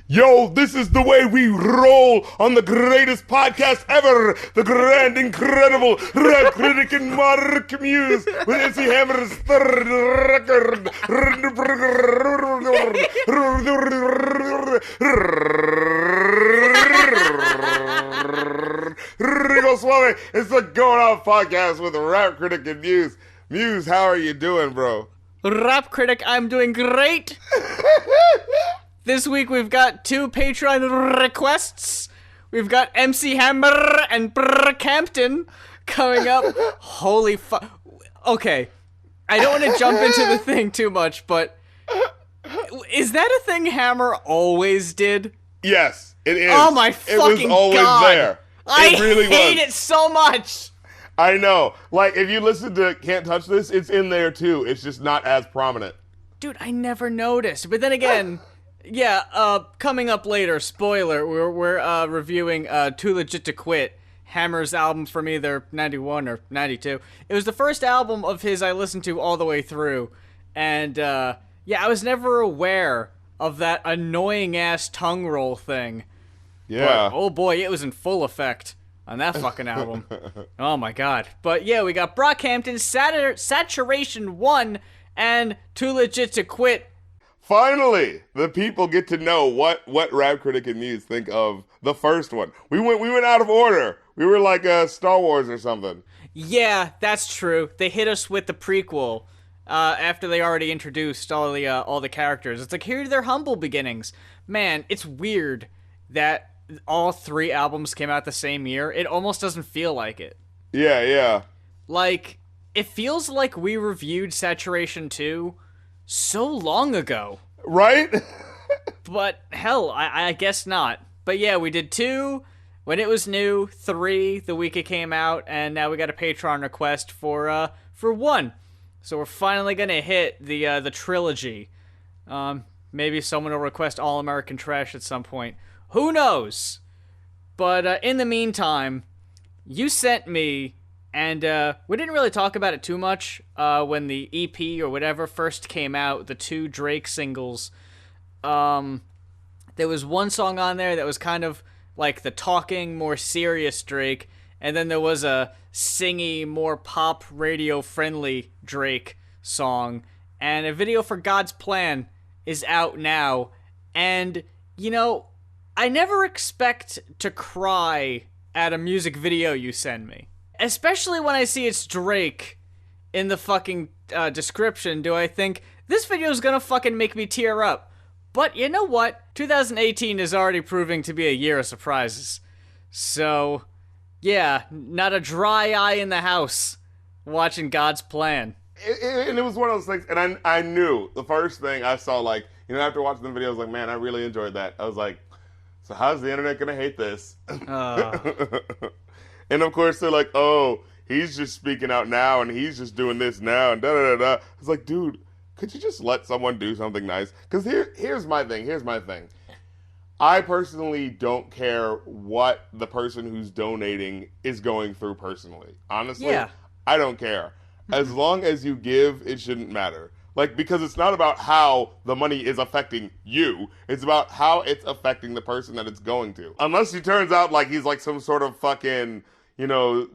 Yo, this is the way we roll on the greatest podcast ever, the grand, incredible Rap Critic and Mark Muse with MC Hammer's third record. Rigo Suave, it's the Going Out podcast with Rap Critic and Muse. Muse, how are you doing, bro? Rap Critic, I'm doing great. This week we've got 2 Patreon requests. We've got MC Hammer and BROCKHAMPTON coming up. Holy fuck. Okay, I don't want to jump into the thing too much, but is that a thing Hammer always did? Yes, it is. Oh my fucking God. It was always there. I really hate it so much. I know. Like, if you listen to Can't Touch This, it's in there too. It's just not as prominent. Dude, I never noticed. But then again, yeah, coming up later, spoiler, we're reviewing Too Legit to Quit, Hammer's album from either 91 or 92. It was the first album of his I listened to all the way through. And, yeah, I was never aware of that annoying-ass tongue roll thing. Yeah. But, oh boy, it was in full effect on that fucking album. Oh my god. But yeah, we got Brockhampton, Saturation 1, and Too Legit to Quit. Finally, the people get to know what Rap Critic and Muse think of the first one. We went out of order. We were like Star Wars or something. Yeah, that's true. They hit us with the prequel after they already introduced all the characters. It's like, here are their humble beginnings. Man, it's weird that all 3 albums came out the same year. It almost doesn't feel like it. Yeah. Like, it feels like we reviewed Saturation 2 so long ago. Right? But, hell, I guess not. But yeah, we did 2 when it was new, 3 the week it came out, and now we got a Patreon request for 1. So we're finally gonna hit the trilogy. Maybe someone will request All American Trash at some point. Who knows? But in the meantime, you sent me, and we didn't really talk about it too much when the EP or whatever first came out, the 2 Drake singles. There was one song on there that was kind of like the talking, more serious Drake, and then there was a singy, more pop, radio-friendly Drake song. And a video for God's Plan is out now, and, you know, I never expect to cry at a music video you send me. Especially when I see it's Drake in the fucking description, do I think, this video is gonna fucking make me tear up. But you know what? 2018 is already proving to be a year of surprises. So, yeah, not a dry eye in the house watching God's Plan. And it was one of those things, and I knew the first thing I saw, like, you know, after watching the video, I was like, man, I really enjoyed that. I was like, so how's the internet gonna hate this? And of course they're like, oh, he's just speaking out now, and he's just doing this now, and da-da-da-da. It's like, dude, could you just let someone do something nice? Because here's my thing. I personally don't care what the person who's donating is going through personally. Honestly, yeah. I don't care. As long as you give, it shouldn't matter. Like, because it's not about how the money is affecting you. It's about how it's affecting the person that it's going to. Unless he turns out like he's like some sort of fucking, you know,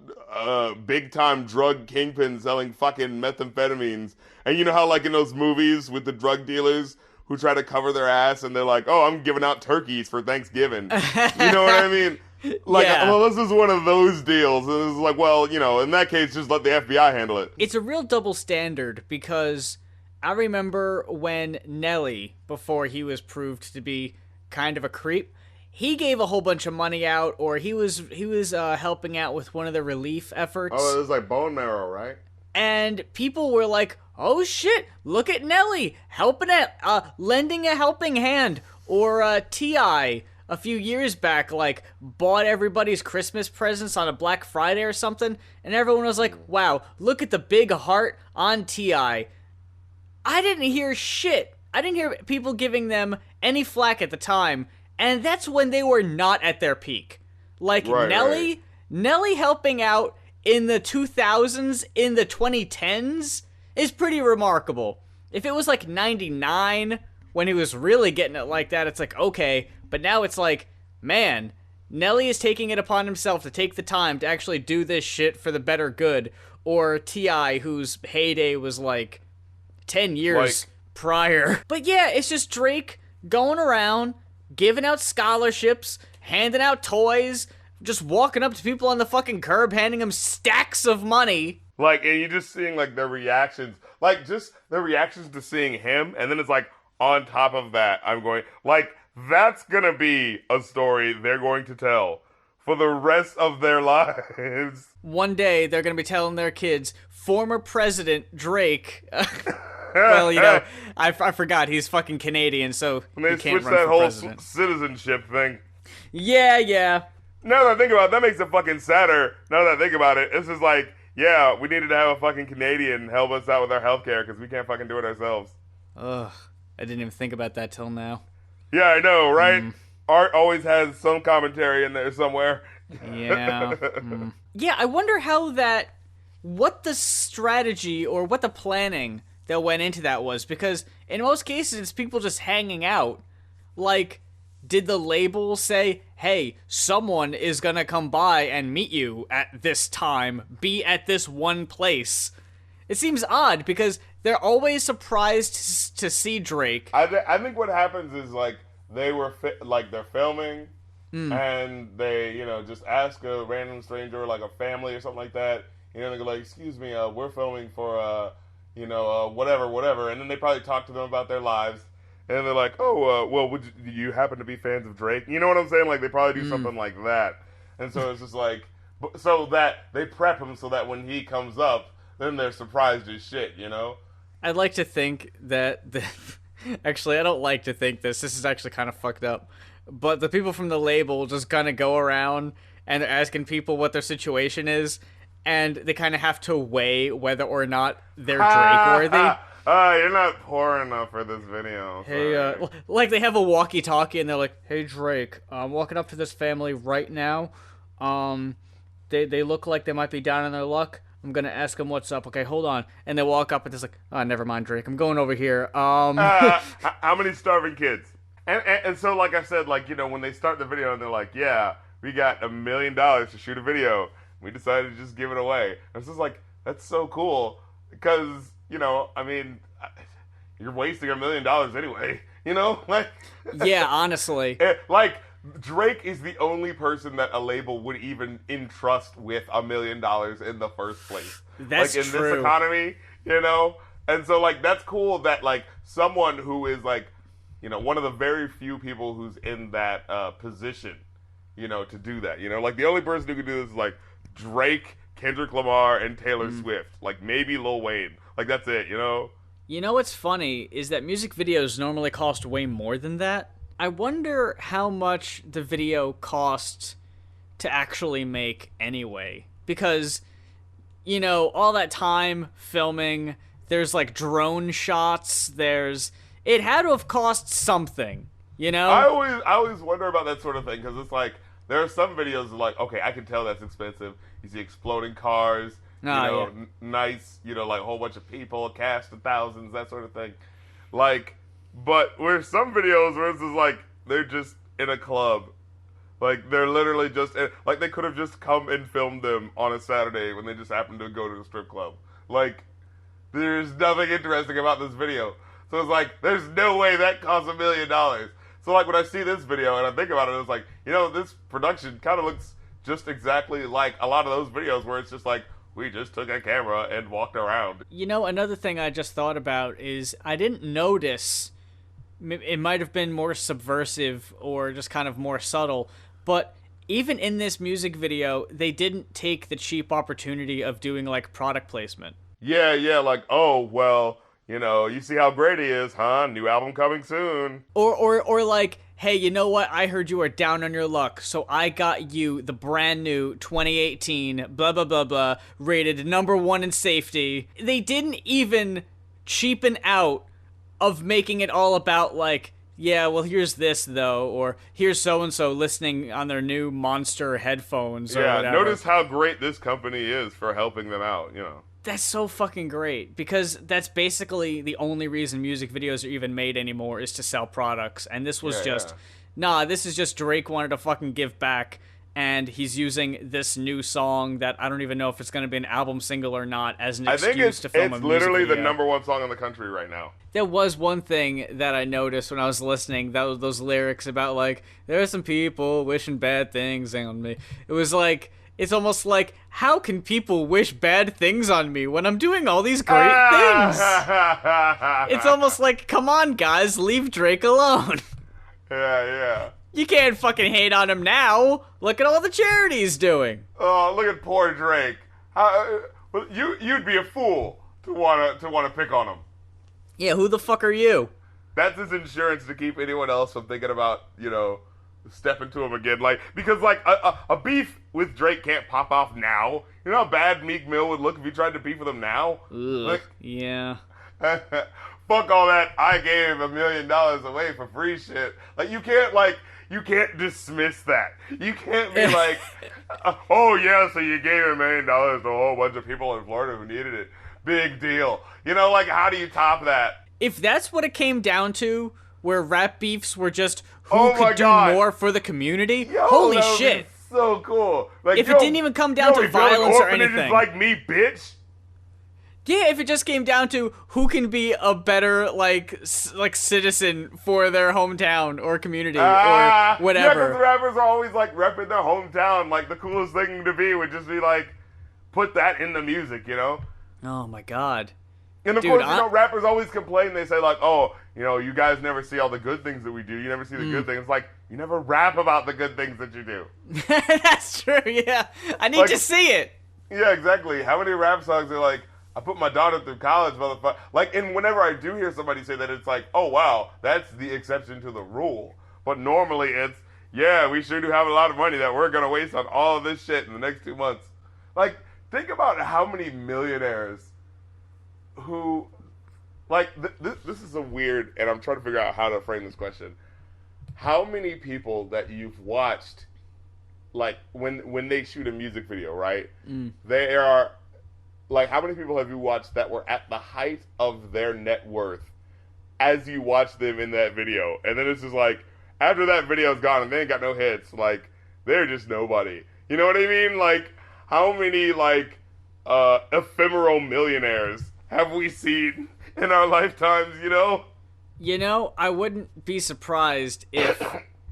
big-time drug kingpin selling fucking methamphetamines. And you know how, like, in those movies with the drug dealers who try to cover their ass and they're like, oh, I'm giving out turkeys for Thanksgiving. You know what I mean? Like, yeah. Well, this is one of those deals. It's like, well, you know, in that case, just let the FBI handle it. It's a real double standard because I remember when Nelly, before he was proved to be kind of a creep, he gave a whole bunch of money out, or he was helping out with one of the relief efforts. Oh, it was like bone marrow, right? And people were like, oh shit, look at Nelly, lending a helping hand. Or T.I. a few years back, like, bought everybody's Christmas presents on a Black Friday or something, and everyone was like, wow, look at the big heart on T.I. I didn't hear shit. I didn't hear people giving them any flack at the time, and that's when they were not at their peak. Like, right, Nelly helping out in the 2000s, in the 2010s, is pretty remarkable. If it was like 99 when he was really getting it like that, it's like, okay. But now it's like, man, Nelly is taking it upon himself to take the time to actually do this shit for the better good. Or T.I., whose heyday was like 10 years prior. But yeah, it's just Drake going around, giving out scholarships, handing out toys, just walking up to people on the fucking curb, handing them stacks of money. Like, and you're just seeing, like, their reactions. Like, just their reactions to seeing him, and then it's like, on top of that, I'm going, like, that's gonna be a story they're going to tell for the rest of their lives. One day, they're gonna be telling their kids, former President Drake... Well, you know, I forgot he's fucking Canadian, so and they he can't switched run that for whole president. citizenship thing. Yeah. Now that I think about it, that makes it fucking sadder. Now that I think about it, it's just like, yeah, we needed to have a fucking Canadian help us out with our healthcare because we can't fucking do it ourselves. Ugh, I didn't even think about that till now. Yeah, I know, right? Art always has some commentary in there somewhere. Yeah. Yeah, I wonder what the strategy or what the planning that went into that was, because in most cases it's people just hanging out. Like, did the label say, hey, someone is gonna come by and meet you at this time, be at this one place? It seems odd because they're always surprised to see Drake. I think what happens is, like, they're filming and they, you know, just ask a random stranger, like a family or something like that, you know, they go like, excuse me, we're filming for whatever, and then they probably talk to them about their lives, and they're like, oh, well, do you happen to be fans of Drake? You know what I'm saying? Like, they probably do something like that, and so it's just like, so that they prep him so that when he comes up, then they're surprised as shit, you know? I'd like to think that actually, I don't like to think this. This is actually kind of fucked up. But the people from the label just kind of go around and they're asking people what their situation is, and they kind of have to weigh whether or not they're Drake-worthy. You're not poor enough for this video. Hey, like they have a walkie-talkie and they're like, hey, Drake, I'm walking up to this family right now. They look like they might be down on their luck. I'm gonna ask them what's up. Okay, hold on. And they walk up and it's like, oh, never mind, Drake. I'm going over here. How many starving kids? And so, like I said, like, you know, when they start the video and they're like, yeah, we got $1 million to shoot a video. We decided to just give it away. And it's just like, that's so cool. Because, you know, I mean, you're wasting $1 million anyway. You know? Like, yeah, honestly. Like, Drake is the only person that a label would even entrust with $1 million in the first place. That's like, in true. this economy, you know? And so, like, that's cool that, like, someone who is, like, you know, one of the very few people who's in that position, you know, to do that. You know, like, the only person who can do this is, like, Drake, Kendrick Lamar, and Taylor Swift. Like, maybe Lil Wayne. Like, that's it, you know? You know what's funny is that music videos normally cost way more than that. I wonder how much the video cost to actually make anyway. Because, you know, all that time filming, there's, like, drone shots, it had to have cost something, you know? I always wonder about that sort of thing, because it's like, there are some videos that, like, okay, I can tell that's expensive. You see exploding cars, nice, you know, like a whole bunch of people, a cast of thousands, that sort of thing. Like, but where some videos where it's just like, they're just in a club. Like, they're literally just, like, they could have just come and filmed them on a Saturday when they just happened to go to the strip club. Like, there's nothing interesting about this video. So it's like, there's no way that costs $1 million. So, like, when I see this video and I think about it, it's like, you know, this production kind of looks just exactly like a lot of those videos where it's just like, we just took a camera and walked around. You know, another thing I just thought about is I didn't notice, it might have been more subversive or just kind of more subtle, but even in this music video, they didn't take the cheap opportunity of doing, like, product placement. Yeah, like, oh, well, you know, you see how great he is, huh? New album coming soon. Or like, hey, you know what? I heard you are down on your luck, so I got you the brand new 2018 blah blah blah blah rated #1 in safety. They didn't even cheapen out of making it all about, like, yeah, well, here's this though, or here's so and so listening on their new Monster headphones or whatever. Notice how great this company is for helping them out, you know. That's so fucking great, because that's basically the only reason music videos are even made anymore, is to sell products. And this was this is just Drake wanted to fucking give back, and he's using this new song that I don't even know if it's going to be an album single or not as an excuse to film a music video. It's literally the number one song in the country right now. There was one thing that I noticed when I was listening, that was those lyrics about, like, there are some people wishing bad things on me. It was like, it's almost like, how can people wish bad things on me when I'm doing all these great things? It's almost like, come on, guys, leave Drake alone. Yeah. You can't fucking hate on him now. Look at all the charity he's doing. Oh, look at poor Drake. You'd be a fool to wanna pick on him. Yeah, who the fuck are you? That's his insurance to keep anyone else from thinking about, stepping to him again. Like, because like a beef with Drake can't pop off now. You know how bad Meek Mill would look if he tried to beef with him now? Ugh, like, yeah. Fuck all that. I gave $1 million away for free shit. Like, you can't dismiss that. You can't be like, oh yeah, so you gave $1 million to a whole bunch of people in Florida who needed it. Big deal. Like, how do you top that? If that's what it came down to, where rap beefs were just who could do more for the community, holy shit. So cool. Like, if it didn't even come down to violence or anything. Like me, bitch. Yeah, if it just came down to who can be a better, like citizen for their hometown or community or whatever. Yeah, because rappers are always, like, repping their hometown. Like, the coolest thing to be would just be, like, put that in the music, Oh, my God. And, of course, rappers always complain. They say, like, oh, you guys never see all the good things that we do. You never see the good things. Like, you never rap about the good things that you do. That's true, yeah. I need to see it. Yeah, exactly. How many rap songs are like, I put my daughter through college, motherfucker. Like, and whenever I do hear somebody say that, it's like, oh, wow, that's the exception to the rule. But normally it's, yeah, we sure do have a lot of money that we're going to waste on all of this shit in the next 2 months. Like, think about how many millionaires who, like, this is a weird, and I'm trying to figure out how to frame this question. How many people that you've watched, like, when they shoot a music video, right? They are, like, how many people have you watched that were at the height of their net worth as you watch them in that video? And then it's just like, after that video's gone and they ain't got no hits, like, they're just nobody. You know what I mean? Like, how many, like, ephemeral millionaires have we seen in our lifetimes, I wouldn't be surprised if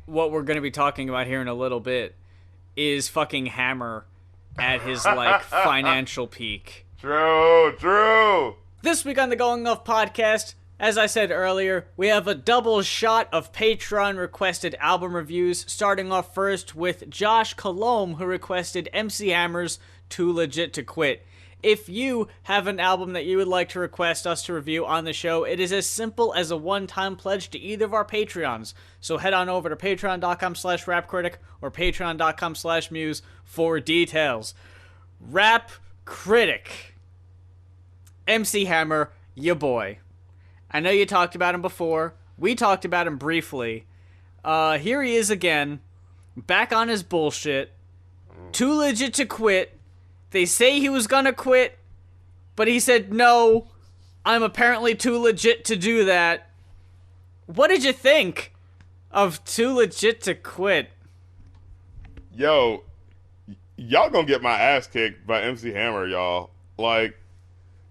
what we're going to be talking about here in a little bit is fucking Hammer at his, like, financial peak. True. This week on the Going Off podcast, as I said earlier, we have a double shot of Patreon-requested album reviews, starting off first with Josh Colomb, who requested MC Hammer's Too Legit to Quit. If you have an album that you would like to request us to review on the show, it is as simple as a one-time pledge to either of our Patreons. So head on over to patreon.com/rapcritic or patreon.com/muse for details. Rap Critic. MC Hammer, ya boy. I know you talked about him before. We talked about him briefly. Here he is again, back on his bullshit. Too legit to quit. They say he was gonna quit, but he said, no, I'm apparently too legit to do that. What did you think of Too Legit to Quit? Yo, y'all gonna get my ass kicked by MC Hammer, y'all. Like,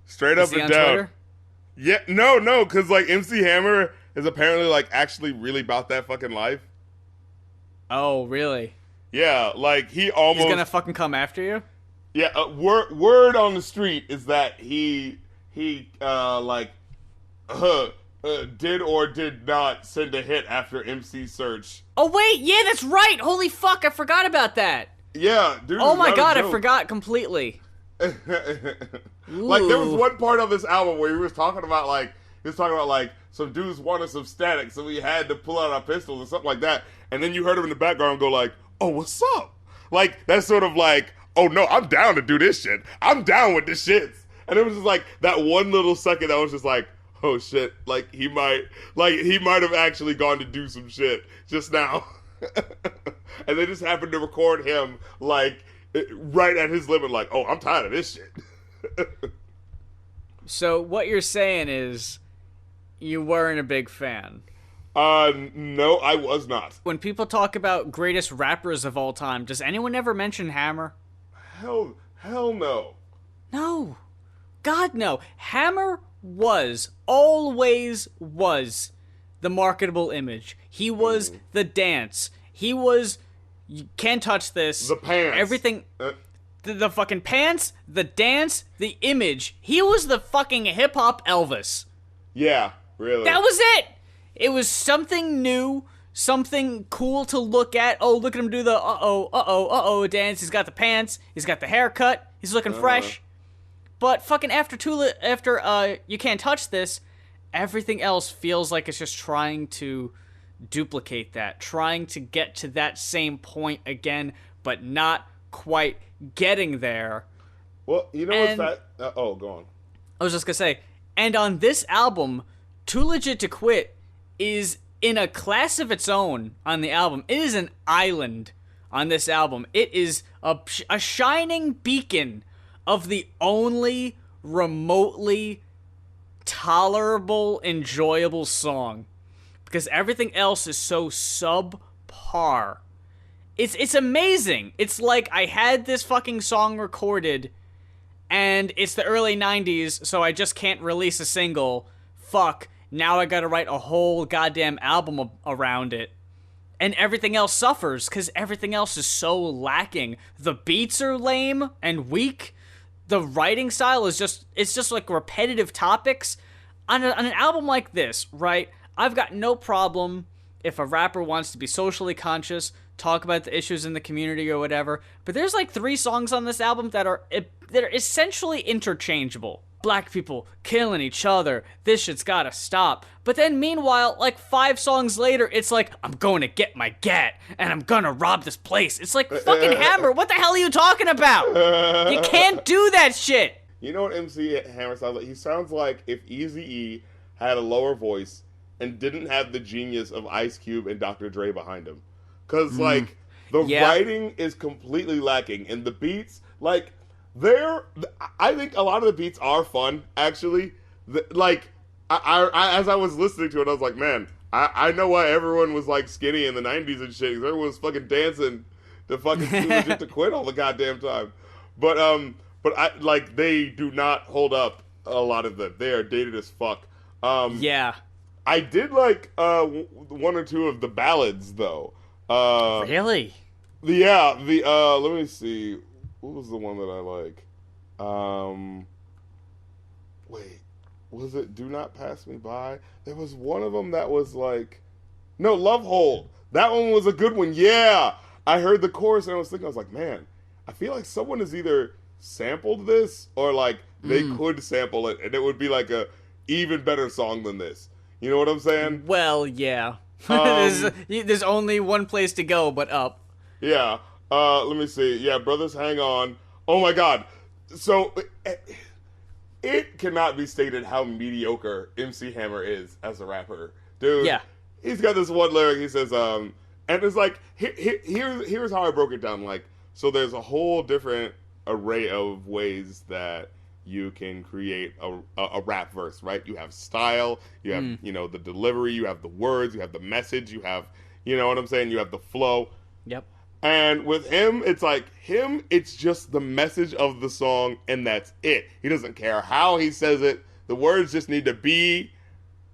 straight up and down. Twitter? Yeah, no, because, like, MC Hammer is apparently, like, actually really about that fucking life. Oh, really? Yeah, like, he's gonna fucking come after you? Yeah, word on the street is that he did or did not send a hit after MC Search. Oh, wait, yeah, that's right! Holy fuck, I forgot about that! Yeah, dude. Oh my god, I forgot completely. Like, there was one part of this album where he was talking about, like, some dudes wanted some static, so we had to pull out our pistols or something like that, and then you heard him in the background go like, oh, what's up? Like, that's sort of like, oh no, I'm down to do this shit. I'm down with this shit. And it was just like that one little second that was just like, oh shit, like he might have actually gone to do some shit just now. And they just happened to record him like right at his limit, like, oh, I'm tired of this shit. So what you're saying is you weren't a big fan. No, I was not. When people talk about greatest rappers of all time, does anyone ever mention Hammer? Hell no. No. God, no. Hammer always was the marketable image. He was the dance. He was, you can't touch this. The pants. Everything. The fucking pants, the dance, the image. He was the fucking hip-hop Elvis. Yeah, really. That was it! It was something new, something cool to look at. Oh, look at him do the uh-oh dance. He's got the pants, he's got the haircut, he's looking fresh. But fucking after You Can't Touch This, everything else feels like it's just trying to duplicate that, trying to get to that same point again, but not quite getting there. Well, you know what's that? Go on. I was just gonna say, and on this album, Too Legit to Quit is in a class of its own on the album. It is an island on this album. It is a shining beacon of the only remotely tolerable, enjoyable song. Because everything else is so subpar. It's amazing. It's like I had this fucking song recorded, and it's the early 90s, so I just can't release a single. Fuck. Now I gotta write a whole goddamn album around it. And everything else suffers, because everything else is so lacking. The beats are lame and weak. The writing style is just like repetitive topics. On an album like this, right, I've got no problem if a rapper wants to be socially conscious, talk about the issues in the community or whatever, but there's like 3 songs on this album that are essentially interchangeable. Black people killing each other, this shit's gotta stop. But then meanwhile, like 5 songs later, it's like, I'm going to get my gat, and I'm gonna rob this place. It's like, fucking Hammer, what the hell are you talking about? You can't do that shit! You know what MC Hammer sounds like? He sounds like if Eazy-E had a lower voice and didn't have the genius of Ice Cube and Dr. Dre behind him. Because, like, the writing is completely lacking, and the beats, like, I think a lot of the beats are fun, actually. Like, as I was listening to it, I was like, man, I know why everyone was, like, skinny in the 90s and shit. Everyone was fucking dancing to fucking Too Legit to Quit all the goddamn time. But they do not hold up a lot of them. They are dated as fuck. Yeah. I did like 1 or 2 of the ballads, though. Really? Let me see. What was the one that I like? Wait, was it Do Not Pass Me By? There was one of them that was like, no, Love Hole. That one was a good one. Yeah, I heard the chorus and I was like, man, I feel like someone has either sampled this or like they could sample it and it would be like a even better song than this. You know what I'm saying? Well, yeah. There's only one place to go but up. Yeah. Let me see. Yeah, Brothers Hang On. Oh my god. So, it cannot be stated how mediocre MC Hammer is as a rapper. Dude. Yeah. He's got this one lyric, he says, and it's like, here's how I broke it down. Like, so there's a whole different array of ways that you can create a rap verse, right? You have style, you have, the delivery, you have the words, you have the message, you have, you know what I'm saying? You have the flow. Yep. And with him, it's just the message of the song, and that's it. He doesn't care how he says it. The words just need to be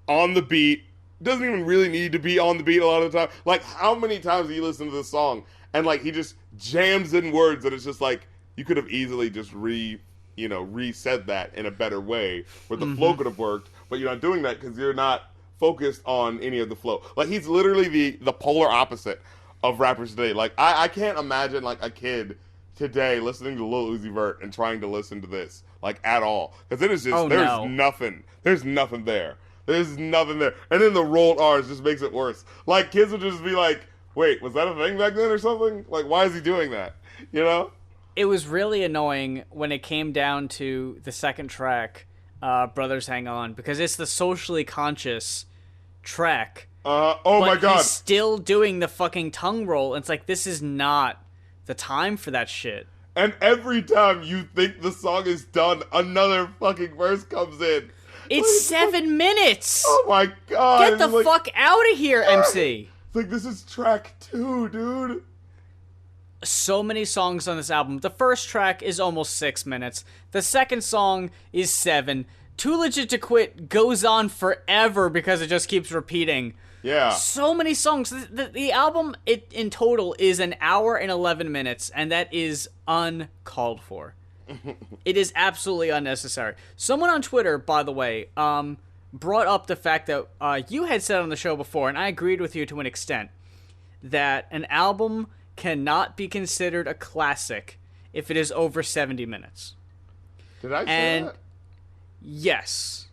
on the beat. Doesn't even really need to be on the beat a lot of the time. Like, how many times do you listen to this song, and, like, he just jams in words that it's just like, you could have easily just resaid that in a better way, where the flow could have worked, but you're not doing that because you're not focused on any of the flow. Like, he's literally the polar opposite of rappers today. Like, I can't imagine, like, a kid today listening to Lil Uzi Vert and trying to listen to this, like, at all. Because it is just, nothing. There's nothing there. There's nothing there. And then the rolled R's just makes it worse. Like, kids would just be like, wait, was that a thing back then or something? Like, why is he doing that? You know? It was really annoying when it came down to the second track, Brothers Hang On, because it's the socially conscious track. My god. He's still doing the fucking tongue roll. And it's like, this is not the time for that shit. And every time you think the song is done, another fucking verse comes in. It's 7 minutes! Oh my god! Get the fuck out of here, MC! It's like, this is track 2, dude. So many songs on this album. The first track is almost 6 minutes. The second song is 7. Too Legit to Quit goes on forever because it just keeps repeating. Yeah. So many songs. The album in total is an hour and 11 minutes, and that is uncalled for. It is absolutely unnecessary. Someone on Twitter, by the way, brought up the fact that you had said on the show before, and I agreed with you to an extent, that an album cannot be considered a classic if it is over 70 minutes. Did I say that? Yes.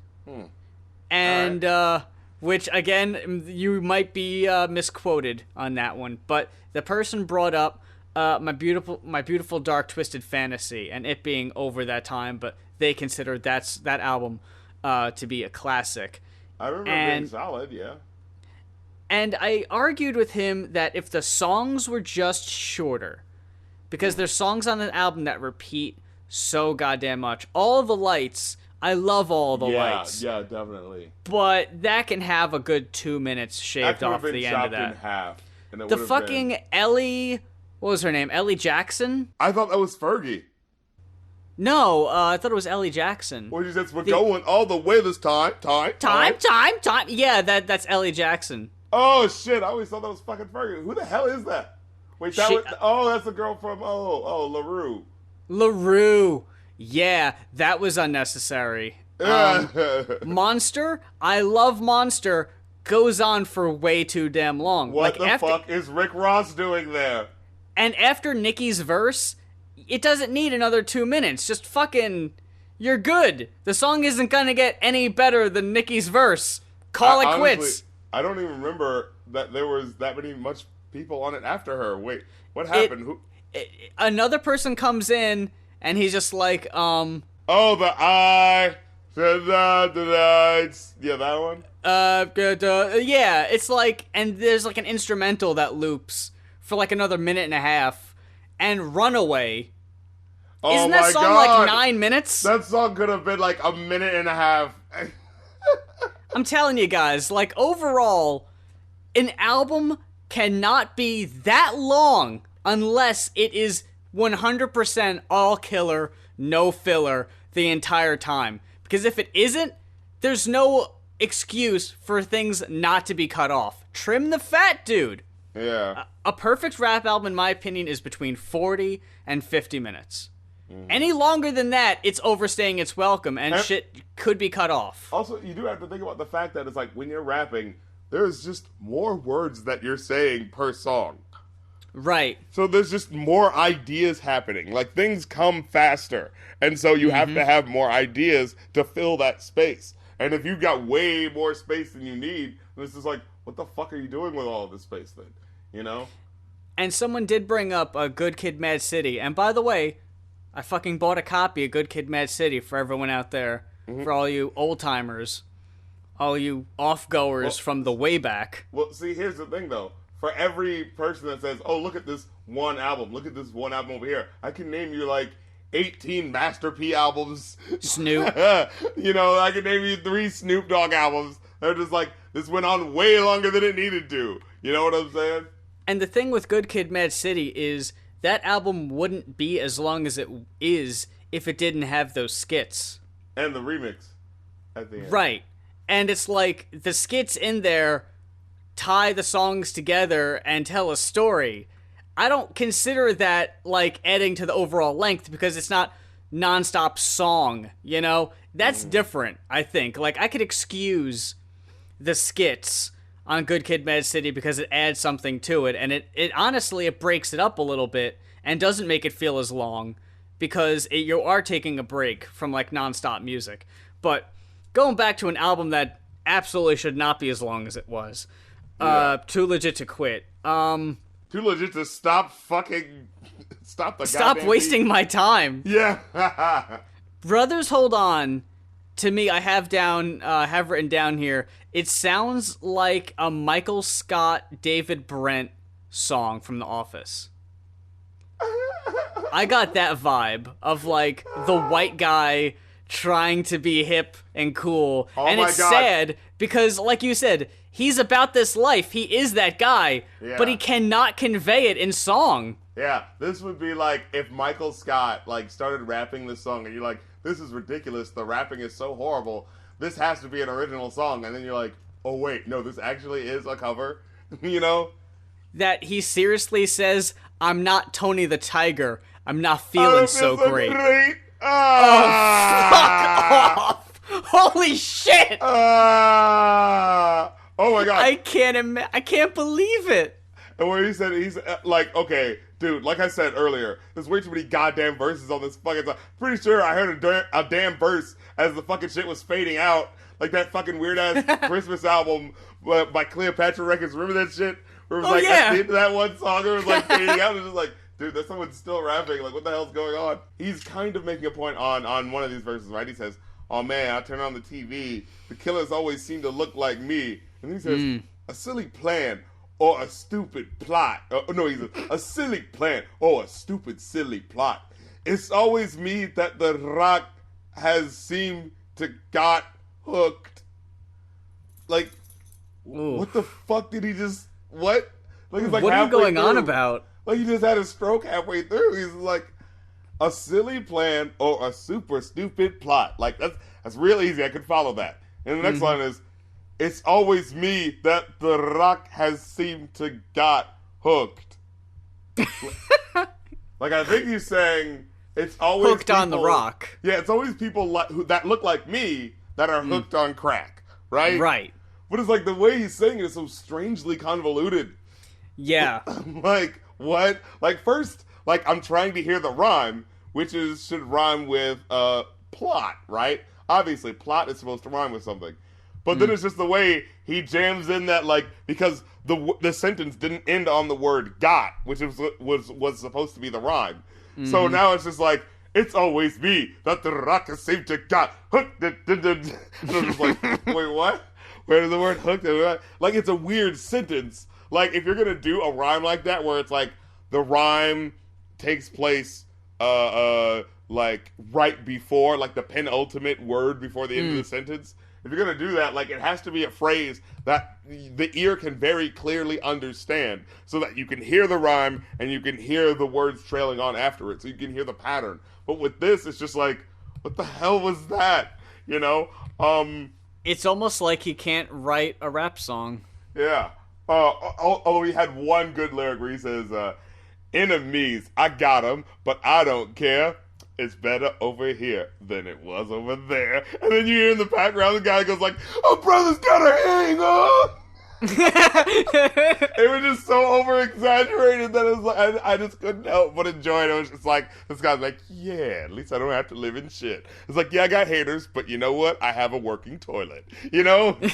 And, right. Which, again, you might be misquoted on that one, but the person brought up my beautiful dark twisted fantasy and it being over that time, but they consider that album to be a classic. I remember being solid, yeah. And I argued with him that if the songs were just shorter, because there's songs on the album that repeat so goddamn much. All the Lights, I love All the Lights. Yeah, definitely. But that can have a good 2 minutes shaved off the end of that. In half, and the fucking Ellie, what was her name? Ellie Jackson? I thought that was Fergie. No, I thought it was Ellie Jackson. Well, you said we're going all the way this time. Time. Yeah, that's Ellie Jackson. Oh shit! I always thought that was fucking Fergie. Who the hell is that? Wait, that's the girl from LaRue. LaRue. Yeah, that was unnecessary. Monster, I love Monster, goes on for way too damn long. What the fuck is Rick Ross doing there? And after Nicki's verse, it doesn't need another 2 minutes. Just fucking, you're good. The song isn't gonna get any better than Nicki's verse. Call it quits. Honestly, I don't even remember that there was that many much people on it after her. Wait, what happened? Another person comes in and he's just like, Oh, the I said that. Yeah, that one. Yeah, it's like, and there's like an instrumental that loops for like another minute and a half, and Runaway. Oh, isn't that song like 9 minutes? That song could have been like a minute and a half. I'm telling you guys, like, overall, an album cannot be that long unless it is 100% all killer, no filler the entire time. Because if it isn't, there's no excuse for things not to be cut off. Trim the fat, dude. Yeah. A perfect rap album, in my opinion, is between 40 and 50 minutes. Any longer than that, it's overstaying its welcome, and shit could be cut off. Also, you do have to think about the fact that it's like, when you're rapping, there's just more words that you're saying per song. Right. So there's just more ideas happening. Like, things come faster. And so you have to have more ideas to fill that space. And if you've got way more space than you need, this is like, what the fuck are you doing with all of this space then? You know? And someone did bring up a Good Kid, Mad City. And by the way, I fucking bought a copy of Good Kid, Mad City for everyone out there. For all you old-timers. All you off-goers from the way back. Well, see, here's the thing, though. For every person that says, oh, look at this one album. Look at this one album over here. I can name you, like, 18 Master P albums. Snoop. You know, I can name you 3 Snoop Dogg albums. They're just like, this went on way longer than it needed to. You know what I'm saying? And the thing with Good Kid, Mad City is that album wouldn't be as long as it is if it didn't have those skits. And the remix at the end. Right. And it's like, the skits in there tie the songs together and tell a story. I don't consider that, like, adding to the overall length because it's not non-stop song, you know? That's different, I think. Like, I could excuse the skits on Good Kid, Mad City because it adds something to it, and it honestly, it breaks it up a little bit and doesn't make it feel as long because you are taking a break from, like, non-stop music. But going back to an album that absolutely should not be as long as it was, Too Legit to Quit. Too Legit to stop wasting my time. Yeah. Brothers Hold On, to me, I have written down here, it sounds like a Michael Scott, David Brent song from The Office. I got that vibe of like the white guy trying to be hip and cool. Oh and my it's God. sad because, like you said, he's about this life. He is that guy, but he cannot convey it in song. Yeah, this would be like if Michael Scott like started rapping this song and you're like, this is ridiculous, the rapping is so horrible, this has to be an original song, and then you're like, oh wait, no, this actually is a cover, you know? That he seriously says, I'm not Tony the Tiger, I'm not feeling so great. Ah! Oh, fuck off! Holy shit! Oh my God. I can't believe it. And where he said, he's like, okay, dude, like I said earlier, there's way too many goddamn verses on this fucking song. Pretty sure I heard a damn verse as the fucking shit was fading out. Like that fucking weird ass Christmas album by Cleopatra Records. Remember that shit? Where it was at the end of that one song, it was like fading out. It was just like, dude, that someone's still rapping. Like, what the hell's going on? He's kind of making a point on one of these verses, right? He says, oh man, I turn on the TV. The killers always seem to look like me. And he says, a silly plan. Or a stupid plot. No, he says, a silly plan or a stupid, silly plot. It's always me that the rock has seemed to got hooked. Like, what the fuck did he just, what? Like, it's like what are you going on through. about? Like, he just had a stroke halfway through. He's like, a silly plan or a super stupid plot. Like, that's real easy. I could follow that. And the next line is, it's always me that the rock has seemed to got hooked. Like, I think he's saying it's always hooked on the rock. Yeah, it's always people that look like me that are hooked on crack, right? Right. But it's like the way he's saying it is so strangely convoluted. Yeah. Like, what? Like, first, like, I'm trying to hear the rhyme, which should rhyme with plot, right? Obviously, plot is supposed to rhyme with something. But then it's just the way he jams in that, like, because the sentence didn't end on the word got, which was supposed to be the rhyme. So now it's just like, it's always me that the rock has seemed to got hooked. And I'm just like, wait, what? Where did the word hooked? Like, it's a weird sentence. Like, if you're going to do a rhyme like that, where it's like, the rhyme takes place, like, right before, like, the penultimate word before the end of the sentence. If you're going to do that, like, it has to be a phrase that the ear can very clearly understand so that you can hear the rhyme and you can hear the words trailing on after it, so you can hear the pattern. But with this, it's just like, what the hell was that? You know? It's almost like he can't write a rap song. Yeah. Although he had one good lyric where he says, enemies, I got them, but I don't care. It's better over here than it was over there. And then you hear in the background the guy goes like, oh, brother's gotta hang on. It was just so over-exaggerated that it was like, I just couldn't help but enjoy it. It was just like, this guy's like, yeah, at least I don't have to live in shit. It's like, yeah, I got haters, but you know what? I have a working toilet. You know? And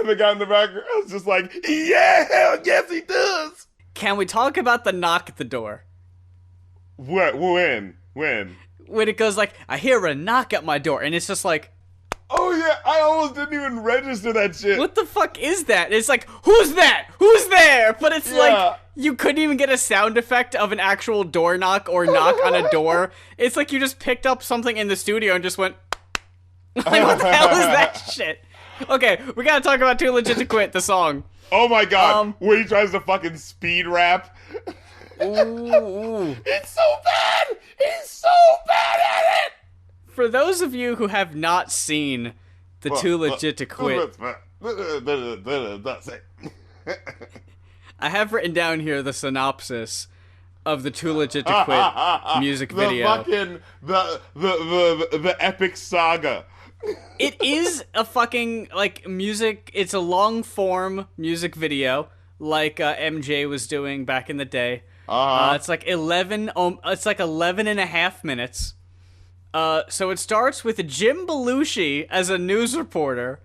the guy in the background was just like, yeah, hell yes, he does. Can we talk about the knock at the door? What? When? When it goes like, I hear a knock at my door, and it's just like, oh yeah, I almost didn't even register that shit. what the fuck is that? It's like, who's that? Who's there? But it's like, you couldn't even get a sound effect of an actual door knock or knock on a door. It's like you just picked up something in the studio and just went, like, what the hell is that shit? Okay, we gotta talk about Too Legit to Quit, the song. Oh my god, where he tries to fucking speed rap. Ooh. It's so bad! He's so bad at it! For those of you who have not seen the Too Legit to Quit, I have written down here the synopsis of the Too Legit to Quit music video. The epic saga. It is a fucking, like, music, it's a long-form music video, like MJ was doing back in the day. It's like 11 and a half minutes. So it starts with Jim Belushi as a news reporter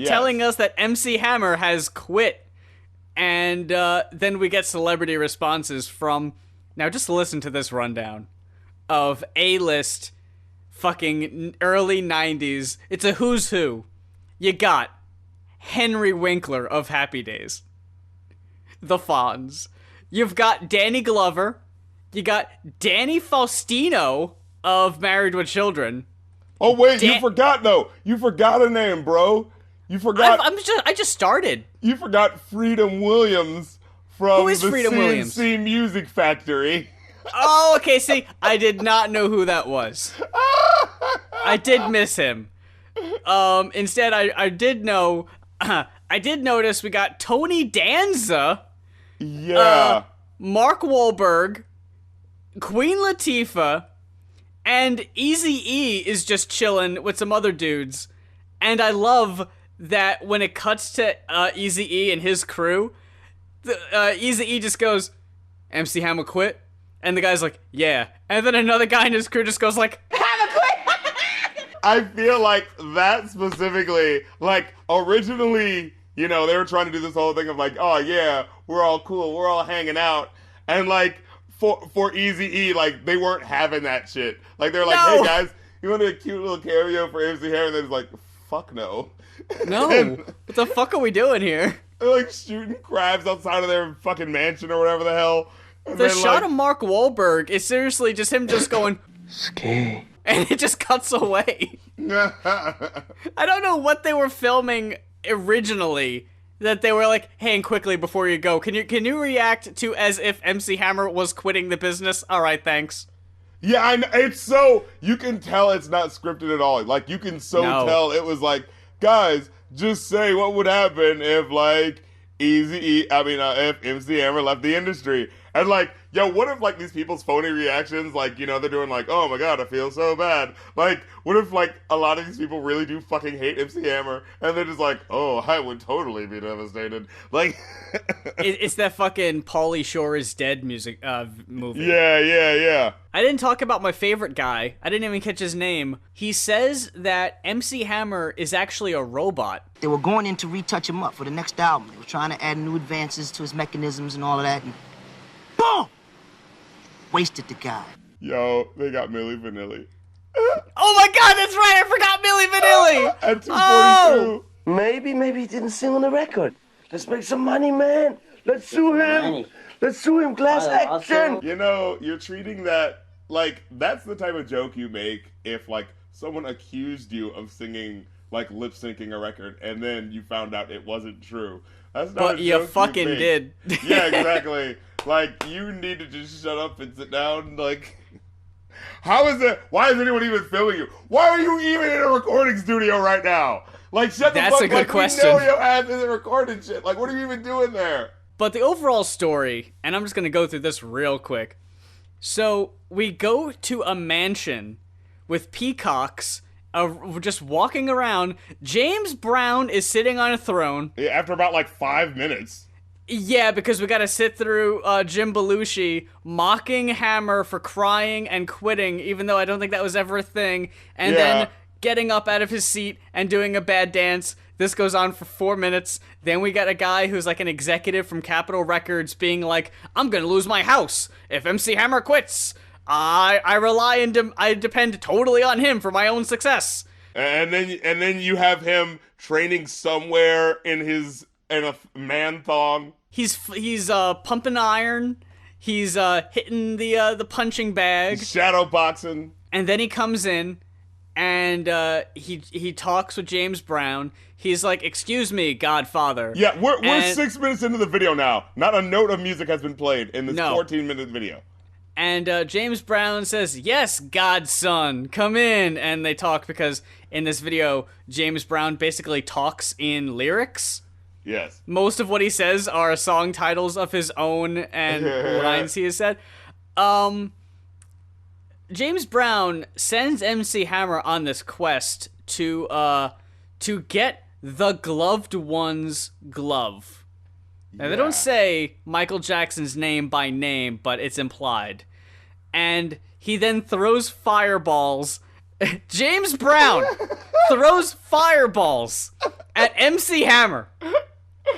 telling us that MC Hammer has quit. And then we get celebrity responses from, now just listen to this rundown of A-list fucking early 90s. It's a who's who. You got Henry Winkler of Happy Days, the Fonz. You've got Danny Glover. You got Danny Faustino of Married with Children. Oh wait, you forgot though. You forgot a name, bro. You forgot. I just started. You forgot Freedom Williams from Who is the Freedom Williams? CNC Music Factory. Oh, okay. See, I did not know who that was. I did miss him. Instead, I did know. I did notice we got Tony Danza. Yeah. Mark Wahlberg, Queen Latifah, and Eazy-E is just chilling with some other dudes. And I love that when it cuts to Eazy-E and his crew, Eazy-E just goes, MC Hammer quit? And the guy's like, yeah. And then another guy in his crew just goes like, Hammer quit! I feel like that specifically, like, originally, you know, they were trying to do this whole thing of like, oh yeah, we're all cool, we're all hanging out. And like, for Eazy-E, like, they weren't having that shit. Like, they're like, No. hey guys, you want a cute little cameo for MC Hammer? And they're like, fuck no. no, And what the fuck are we doing here? they're like shooting crabs outside of their fucking mansion or whatever the hell. And The then, shot like, of Mark Wahlberg is seriously just him just going, Ski. and it just cuts away. I don't know what they were filming originally that they were like, hey, and quickly before you go, can you react to as if MC Hammer was quitting the business? All right, thanks. Yeah, I know. It's so, you can tell it's not scripted at all. Like, you can tell it was like, guys, just say what would happen if, like, if MC Hammer left the industry. And, like, yo, what if, like, these people's phony reactions, like, you know, they're doing, like, oh my god, I feel so bad. Like, what if, like, a lot of these people really do fucking hate MC Hammer, and they're just like, oh, I would totally be devastated. Like, It's that fucking Pauly Shore is Dead music movie. Yeah. I didn't talk about my favorite guy. I didn't even catch his name. He says that MC Hammer is actually a robot. They were going in to retouch him up for the next album. They were trying to add new advances to his mechanisms and all of that, and boom! Wasted the guy. Yo, they got Milli Vanilli. Oh my god, that's right! I forgot Milli Vanilli! At 242. Oh! Maybe he didn't sing on the record. Let's make some money, man. Let's sue him. Money. Let's sue him. Class I'll action. You know, you're treating that, like, that's the type of joke you make if, like, someone accused you of singing, like, lip syncing a record, and then you found out it wasn't true. That's not But a you joke fucking make. did. Yeah, exactly. Like, you need to just shut up and sit down. Like, how is it? Why is anyone even filming you? Why are you even in a recording studio right now? Like, shut the That's fuck a good like, question. We know your ass isn't recording shit. Like, what are you even doing there? But the overall story, and I'm just gonna go through this real quick. So, we go to a mansion with peacocks just walking around. James Brown is sitting on a throne. Yeah, after about, like, 5 minutes. Yeah, because we gotta sit through Jim Belushi mocking Hammer for crying and quitting, even though I don't think that was ever a thing, and then getting up out of his seat and doing a bad dance. This goes on for 4 minutes. Then we got a guy who's like an executive from Capitol Records being like, I'm gonna lose my house if MC Hammer quits. I rely and I depend totally on him for my own success. And then you have him training somewhere in a man thong. He's pumping iron. He's hitting the punching bag. Shadow boxing. And then he comes in, and he talks with James Brown. He's like, "Excuse me, Godfather." Yeah, we're And- 6 minutes into the video now. Not a note of music has been played in this No. 14-minute video. And James Brown says, "Yes, Godson, come in." And they talk because in this video, James Brown basically talks in lyrics. Yes. Most of what he says are song titles of his own and lines he has said. James Brown sends MC Hammer on this quest to get the gloved one's glove. Now, they don't say Michael Jackson's name by name, but it's implied. And he then throws fireballs. James Brown throws fireballs at MC Hammer.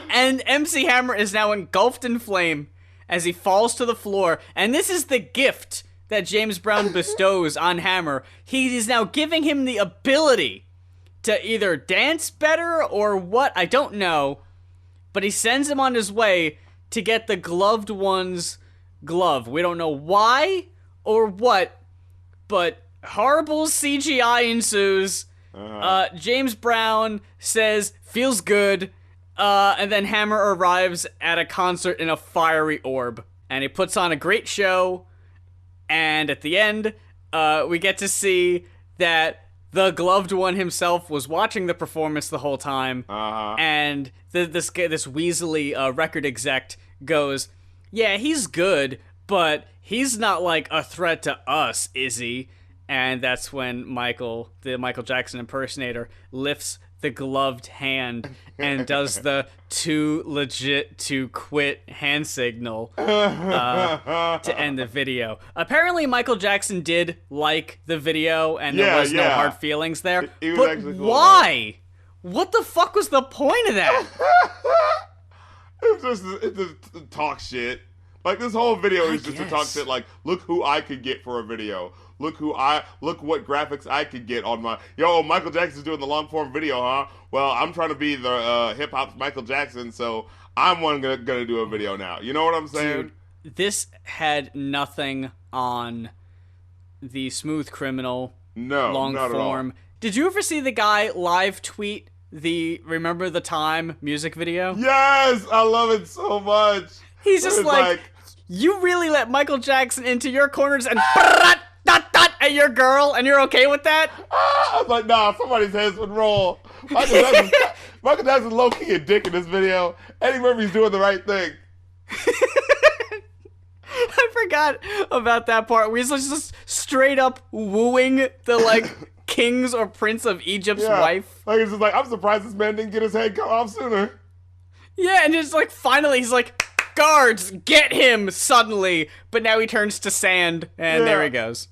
And MC Hammer is now engulfed in flame as he falls to the floor. And this is the gift that James Brown bestows on Hammer. He is now giving him the ability to either dance better or what, I don't know. But he sends him on his way to get the gloved one's glove. We don't know why or what, but horrible CGI ensues. James Brown says, feels good, and then Hammer arrives at a concert in a fiery orb. And he puts on a great show, and at the end, we get to see that the gloved one himself was watching the performance the whole time, and this Weasley record exec goes, yeah, he's good, but he's not like a threat to us, is he? And that's when Michael, the Michael Jackson impersonator, lifts the gloved hand and does the too legit to quit hand signal to end the video. Apparently, Michael Jackson did like the video, and there was no hard feelings there. But why? What the fuck was the point of that? It was just to talk shit. Like, this whole video is just to talk shit. Like, look who I could get for a video. Look what graphics I could get on my... Yo, Michael Jackson's doing the long-form video, huh? Well, I'm trying to be the hip-hop Michael Jackson, so I'm gonna do a video now. You know what I'm saying? Dude, this had nothing on the Smooth Criminal long-form. Did you ever see the guy live tweet the Remember the Time music video? Yes! I love it so much! He's just like, you really let Michael Jackson into your corners and at your girl, and you're okay with that? I was like, nah, somebody's heads would roll. Michael Jackson's low-key a dick in this video. Eddie Murphy's doing the right thing. I forgot about that part. He's just straight up wooing the, like, king's or prince of Egypt's wife. Like, it's just like, I'm surprised this man didn't get his head cut off sooner. Yeah, and just like, finally, he's like, guards, get him, suddenly. But now he turns to sand, and there he goes.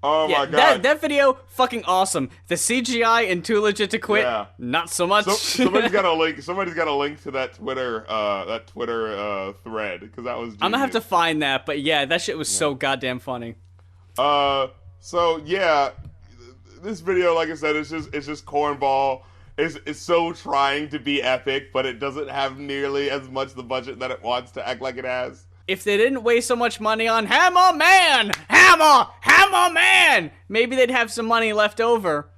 Oh my god. That video, fucking awesome. The CGI in Too Legit to Quit, not so much. Somebody's got a link. Somebody's got a link to that Twitter thread, because that was genius. I'm gonna have to find that, but yeah, that shit was so goddamn funny. So yeah, this video, like I said, it's just cornball. It's so trying to be epic, but it doesn't have nearly as much the budget that it wants to act like it has. If they didn't waste so much money on Hammer Man, maybe they'd have some money left over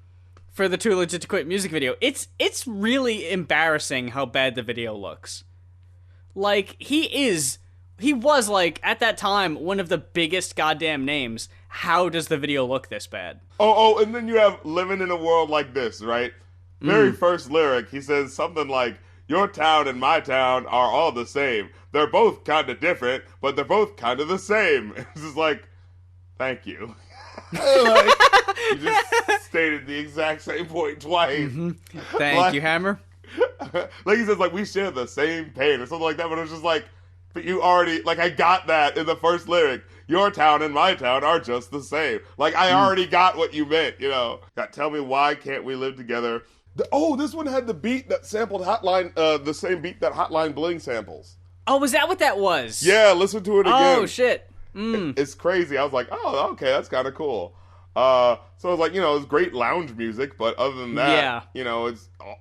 for the Too Legit to Quit music video. It's really embarrassing how bad the video looks. Like, he was, like, at that time, one of the biggest goddamn names. How does the video look this bad? Oh, and then you have Living in a World Like This, right? Very first lyric, he says something like, your town and my town are all the same. They're both kind of different, but they're both kind of the same. It's just like, thank you. Like, you just stated the exact same point twice. Thank you, Hammer. Like he says, like, we share the same pain or something like that, but it was just like, but you already, like, I got that in the first lyric. Your town and my town are just the same. Like, I already got what you meant, you know. Tell me, why can't we live together? This one had the beat that sampled Hotline, the same beat that Hotline Bling samples. Oh, was that what that was? Yeah, listen to it again. Oh, shit. It's crazy. I was like, oh, okay, that's kind of cool. So it was like, you know, it's great lounge music, but other than that, you know,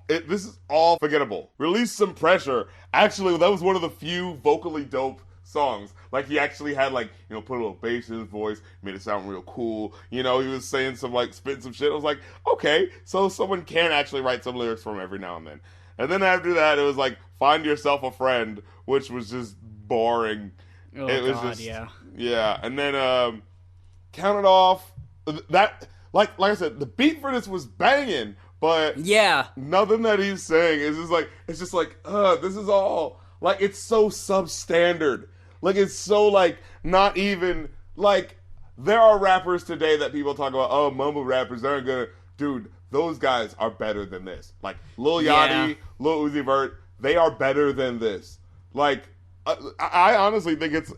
this is all forgettable. Release Some Pressure. Actually, that was one of the few vocally dope songs. Like, he actually had, like, you know, put a little bass in his voice, made it sound real cool. You know, he was saying some, like, spitting some shit. I was like, okay, so someone can actually write some lyrics from every now and then. And then after that, it was like, Find Yourself a Friend, which was just boring. Oh, it was God, just, yeah. And then, Count It Off. That, like I said, the beat for this was banging, but nothing that he's saying is just like, it's just like, this is all, like, it's so substandard. Like, it's so, like, not even, like, there are rappers today that people talk about, oh, mumble rappers aren't gonna, dude, those guys are better than this. Like, Lil Yachty, Lil Uzi Vert, they are better than this. Like, I honestly think it's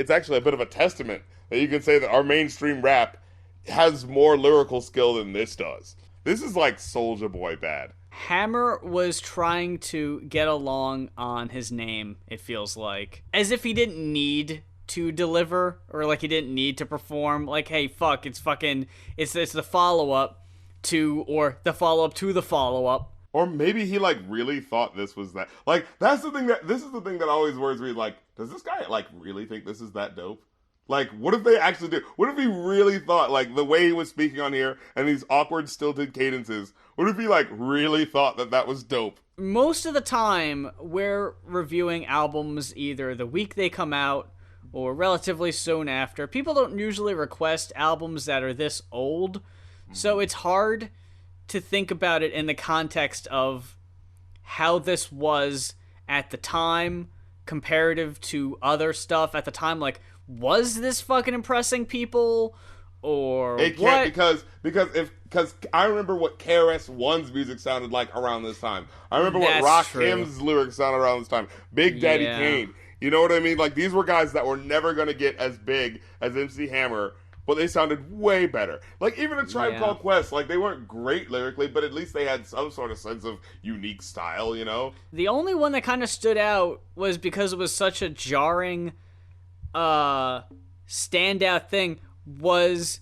actually a bit of a testament that you can say that our mainstream rap has more lyrical skill than this does. This is like Soulja Boy bad. Hammer was trying to get along on his name, it feels like. As if he didn't need to deliver, or like he didn't need to perform. Like, hey, fuck, it's the follow-up to, or the follow-up to the follow-up. Or maybe he, like, really thought this was that. Like, this is the thing that always worries me. Like, does this guy like really think this is that dope? Like, what if they actually do? What if he really thought, like, the way he was speaking on here and these awkward stilted cadences, what if he, like, really thought that that was dope? Most of the time, we're reviewing albums either the week they come out or relatively soon after. People don't usually request albums that are this old, so it's hard to think about it in the context of how this was at the time comparative to other stuff at the time. Like, was this fucking impressing people, or it can't what? because I remember what KRS-One's music sounded like around this time. I remember what Rakim's lyrics sounded around this time. Big Daddy Kane. You know what I mean? Like, these were guys that were never gonna get as big as MC Hammer, but they sounded way better. Like, even a Tribe Called Quest, like, they weren't great lyrically, but at least they had some sort of sense of unique style, you know? The only one that kind of stood out was because it was such a jarring standout thing was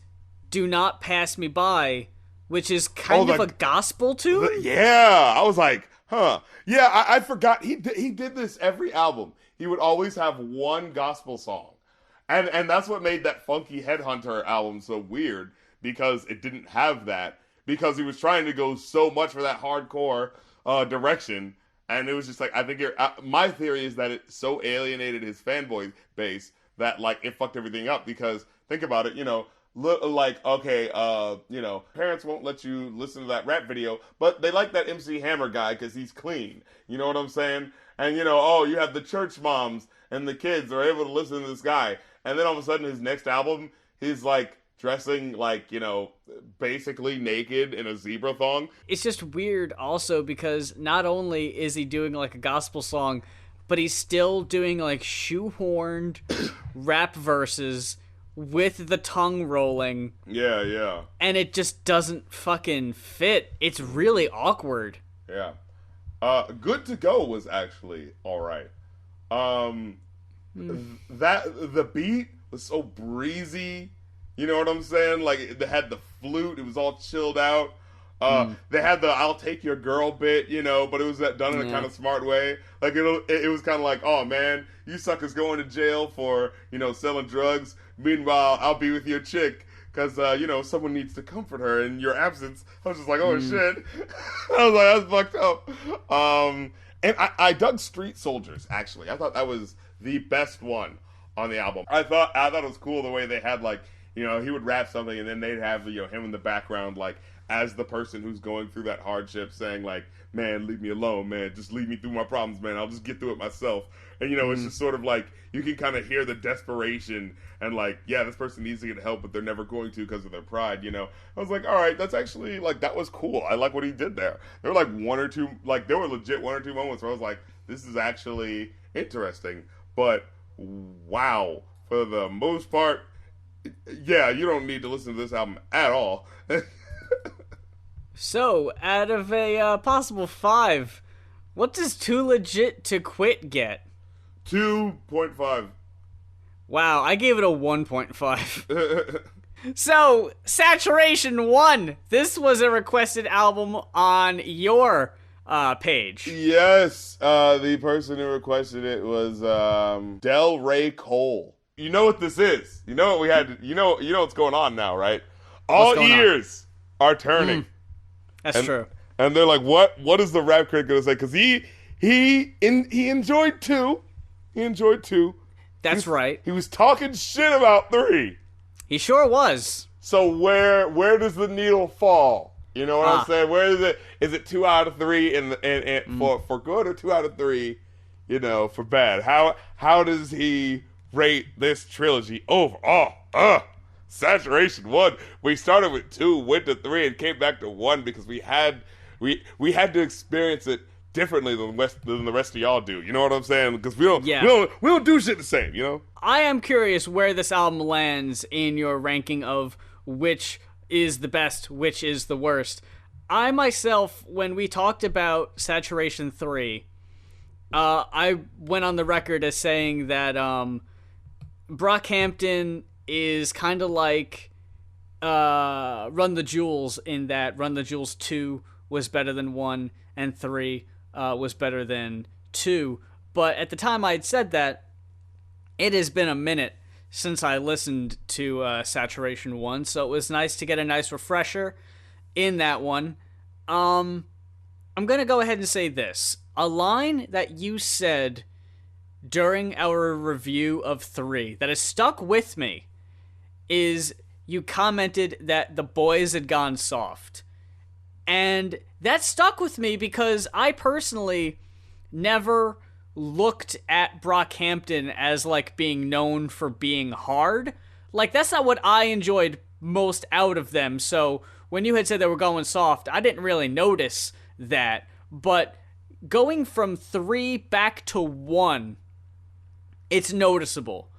Do Not Pass Me By, which is kind of a gospel tune. Yeah, I was like, huh. Yeah, I forgot. He did this every album. He would always have one gospel song. And that's what made that Funky Headhunter album so weird, because it didn't have that, because he was trying to go so much for that hardcore direction. And it was just like, I think my theory is that it so alienated his fanboy base that, like, it fucked everything up. Because think about it, you know, like, okay, you know, parents won't let you listen to that rap video, but they like that MC Hammer guy because he's clean. You know what I'm saying? And, you know, oh, you have the church moms and the kids are able to listen to this guy. And then all of a sudden his next album, he's like dressing like, you know, basically naked in a zebra thong. It's just weird also because not only is he doing like a gospel song, but he's still doing like shoehorned rap verses with the tongue rolling. Yeah. And it just doesn't fucking fit. It's really awkward. Yeah. Good to Go was actually all right. That the beat was so breezy. You know what I'm saying? Like, they had the flute. It was all chilled out. They had the "I'll take your girl" bit, you know, but it was done in a kind of smart way. Like, it was kind of like, oh man, you suckers going to jail for, you know, selling drugs. Meanwhile, I'll be with your chick because, you know, someone needs to comfort her in your absence. I was just like, oh shit. I was like, that's fucked up. And I dug Street Soldiers, actually. I thought that was the best one on the album. I thought it was cool the way they had, like, you know, he would rap something and then they'd have, you know, him in the background, like, as the person who's going through that hardship, saying like, man, leave me alone, man, just leave me through my problems, man, I'll just get through it myself. And, you know, it's just sort of like, you can kind of hear the desperation and like, yeah, this person needs to get help, but they're never going to because of their pride, you know. I was like, all right, that's actually, like, that was cool. I like what he did there. There were like there were legit one or two moments where I was like, this is actually interesting. But wow, for the most part, yeah, you don't need to listen to this album at all. So, out of a possible 5, what does Too Legit to Quit get? 2.5. Wow, I gave it a 1.5. So, Saturation 1. This was a requested album on your page. Yes, the person who requested it was Del Rey Cole. You know what this is. You know what we had. You know what's going on now, right? All ears are turning. That's true. And they're like, what is the rap critic going to say? Because he enjoyed 2. He enjoyed 2. That's right. He was talking shit about 3. He sure was. So where does the needle fall? You know what I'm saying? Where is it? Is it 2 out of 3 for good, or 2 out of 3, you know, for bad? How does he rate this trilogy overall? Saturation 1. We started with 2, went to 3, and came back to 1 because we had to experience it differently than the rest of y'all do. You know what I'm saying? Because we don't do shit the same. You know. I am curious where this album lands in your ranking of which is the best, which is the worst. I myself, when we talked about Saturation 3, I went on the record as saying that Brockhampton is kind of like Run the Jewels, in that Run the Jewels 2 was better than 1 and 3 was better than 2. But at the time I had said that, It has been a minute since I listened to Saturation 1, so it was nice to get a nice refresher in that one. I'm going to go ahead and say this. A line that you said during our review of 3 that has stuck with me is you commented that the boys had gone soft. And that stuck with me because I personally never looked at Brockhampton as, like, being known for being hard. Like, that's not what I enjoyed most out of them. So when you had said they were going soft, I didn't really notice that. But going from 3 back to 1, it's noticeable.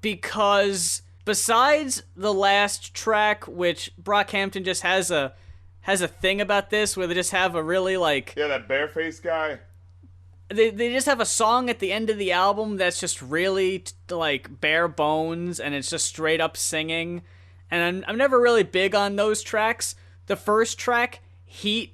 Because besides the last track, which Brockhampton just has a thing about this, where they just have a really, like... Yeah, that bareface guy. They just have a song at the end of the album that's just really, like, bare bones, and it's just straight up singing. And I'm never really big on those tracks. The first track, Heat,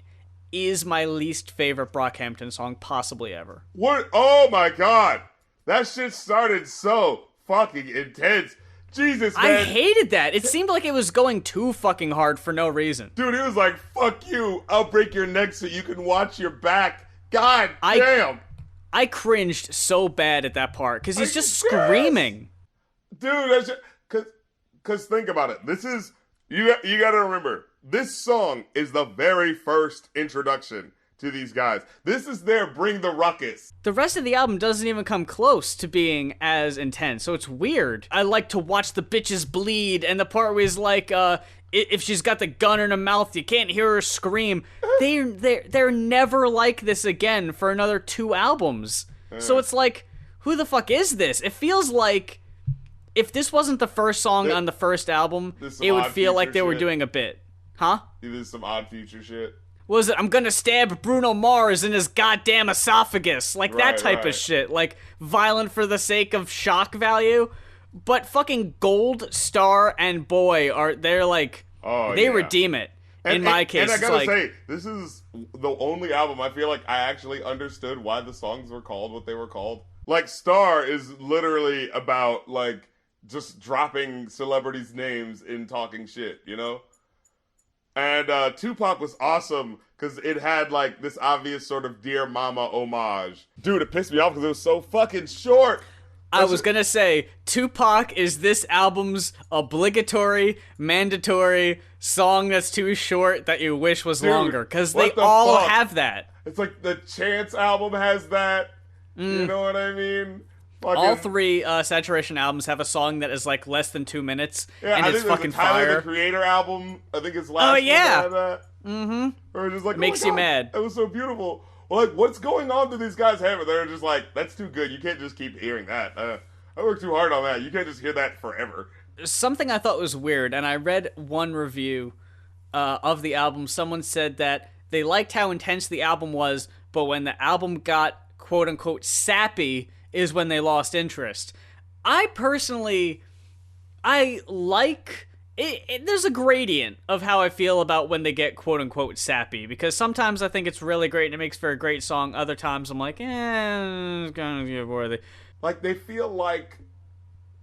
is my least favorite Brockhampton song possibly ever. What? Oh my god! That shit started so fucking intense. Jesus, man. I hated that. It seemed like it was going too fucking hard for no reason. Dude, he was like, fuck you, I'll break your neck so you can watch your back. God damn. I cringed so bad at that part, because he's just screaming. Dude, that's just, cause think about it. This is, you gotta remember, this song is the very first introduction to these guys. This is their Bring the Ruckus. The rest of the album doesn't even come close to being as intense, so it's weird. I like to watch the bitches bleed, and the part where he's like, if she's got the gun in her mouth, you can't hear her scream. They're never like this again for another 2 albums. So it's like, who the fuck is this? It feels like if this wasn't the first song on the first album, it would feel like they were doing a bit. Huh? This is some Odd Future shit. What was it? I'm gonna stab Bruno Mars in his goddamn esophagus. Like, that type of shit. Like, violent for the sake of shock value. But fucking Gold, Star, and Boy they're like, they redeem it. In my case, and I gotta say, this is the only album I feel like I actually understood why the songs were called what they were called. Like, Star is literally about, like, just dropping celebrities' names in talking shit, you know? And Tupac was awesome because it had, like, this obvious sort of Dear Mama homage. Dude, it pissed me off because it was so fucking short. I was gonna say, Tupac is this album's obligatory, mandatory song that's too short that you wish was longer, because they all have that. It's like the Chance album has that. You know what I mean? Fucking... All 3 Saturation albums have a song that is like less than 2 minutes, and it's fucking Tyler, fire. The Creator album, I think it's last one had that. Mm-hmm. Or just like, makes you mad. It was so beautiful. Well, like, what's going on to these guys' head? They're just like, that's too good. You can't just keep hearing that. I worked too hard on that. You can't just hear that forever. Something I thought was weird, and I read one review of the album. Someone said that they liked how intense the album was, but when the album got quote-unquote sappy is when they lost interest. I personally, I like... there's a gradient of how I feel about when they get quote-unquote sappy, because sometimes I think it's really great and it makes for a great song. Other times I'm like, it's kind of get worthy. Like, they feel like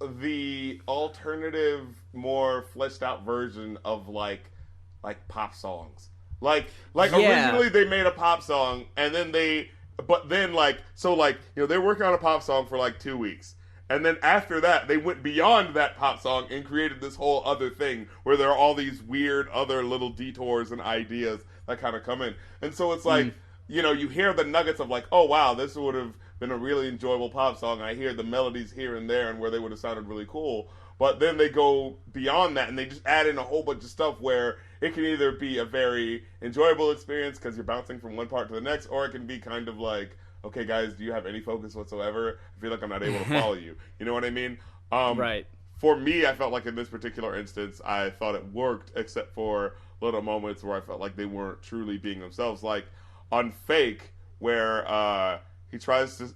the alternative, more fleshed out version of, like pop songs. Like originally they made a pop song, and then they working on a pop song for, like, 2 weeks. And then after that, they went beyond that pop song and created this whole other thing where there are all these weird other little detours and ideas that kind of come in. And so it's like, you know, you hear the nuggets of like, oh, wow, this would have been a really enjoyable pop song. I hear the melodies here and there and where they would have sounded really cool. But then they go beyond that and they just add in a whole bunch of stuff where it can either be a very enjoyable experience because you're bouncing from one part to the next, or it can be kind of like, okay, guys, do you have any focus whatsoever? I feel like I'm not able to follow you. You know what I mean? Right. For me, I felt like in this particular instance, I thought it worked, except for little moments where I felt like they weren't truly being themselves. Like on Fake, where